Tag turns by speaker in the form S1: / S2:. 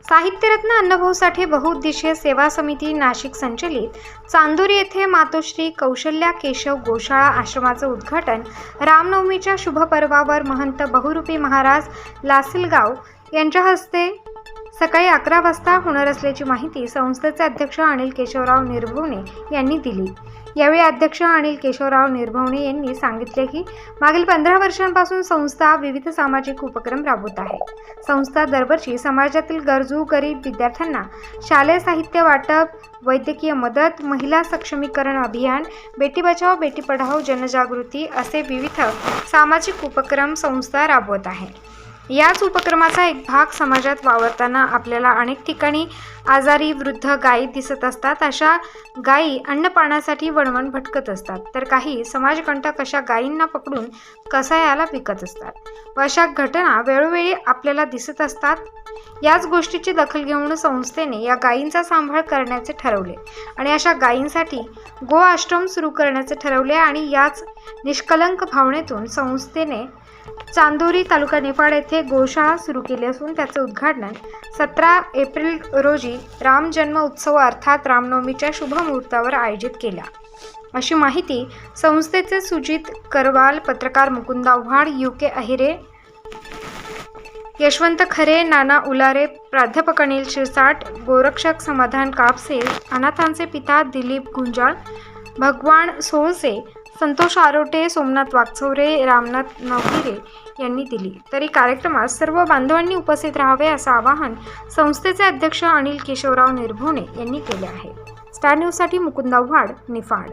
S1: साहित्यरत्न अण्णाभाऊ साठे बहुउद्देशीय सेवा समिती नाशिक संचलित चांदोरी येथे मातोश्री कौशल्या केशव गोशाळा आश्रमाचं उद्घाटन रामनवमीच्या शुभ पर्वावर महंत बहुरूपी महाराज लासलगाव यांच्या हस्ते सकाळी 11 वाजता होणार असल्याची माहिती संस्थेचे अध्यक्ष अनिल केशवराव निर्भवणे यांनी दिली। यावेळी अध्यक्ष अनिल केशवराव निर्भवणे यांनी सांगितले की मागील 15 वर्षांपासून संस्था विविध सामाजिक उपक्रम राबवत आहे। संस्था दरवर्षी समाजातील गरजू गरीब विद्यार्थ्यांना शालेय साहित्य वाटप, वैद्यकीय मदत, महिला सक्षमीकरण अभियान, बेटी बचाओ बेटी पढाओ जनजागृती असे विविध सामाजिक उपक्रम संस्था राबवत आहे। याच उपक्रमाचा एक भाग समाजात वावरताना आपल्याला अनेक ठिकाणी आजारी वृद्ध गायी दिसत असतात। अशा गायी अन्नपाण्यासाठी वणवण भटकत असतात, तर काही समाजकंटक अशा गायींना पकडून कसायाला विकत असतात व अशा घटना वेळोवेळी आपल्याला दिसत असतात। याच गोष्टीची दखल घेऊन संस्थेने या गायींचा सांभाळ करण्याचे ठरवले आणि अशा गायींसाठी गो आश्रम सुरू करण्याचे ठरवले आणि याच निष्कलंक भावनेतून संस्थेने चांदोरी तालुका निफाड येथे गोशाळा सुरू केली असून त्याचे उद्घाटन 17 एप्रिल रोजी राम जन्म उत्सव अर्थात रामनवमीच्या शुभ मुहूर्तावर आयोजित केला, अशी माहिती संस्थेचे सुजित करवाल, पत्रकार मुकुंद आव्हाड, UK अहिरे, यशवंत खरे, नाना उलारे, प्राध्यापक अनिल शिरसाट, गोरक्षक समाधान कापसे, अनाथांचे पिता दिलीप गुंजाळ, भगवान सोळसे, संतोष आरोटे, सोमनाथ वागचौरे, रामनाथ नवगिरे यांनी दिली। तरी कार्यक्रमात सर्व बांधवांनी उपस्थित राहावे असं आवाहन संस्थेचे अध्यक्ष अनिल केशवराव निर्भवणे यांनी केले आहे। स्टार न्यूजसाठी मुकुंद आव्हाड, निफाड।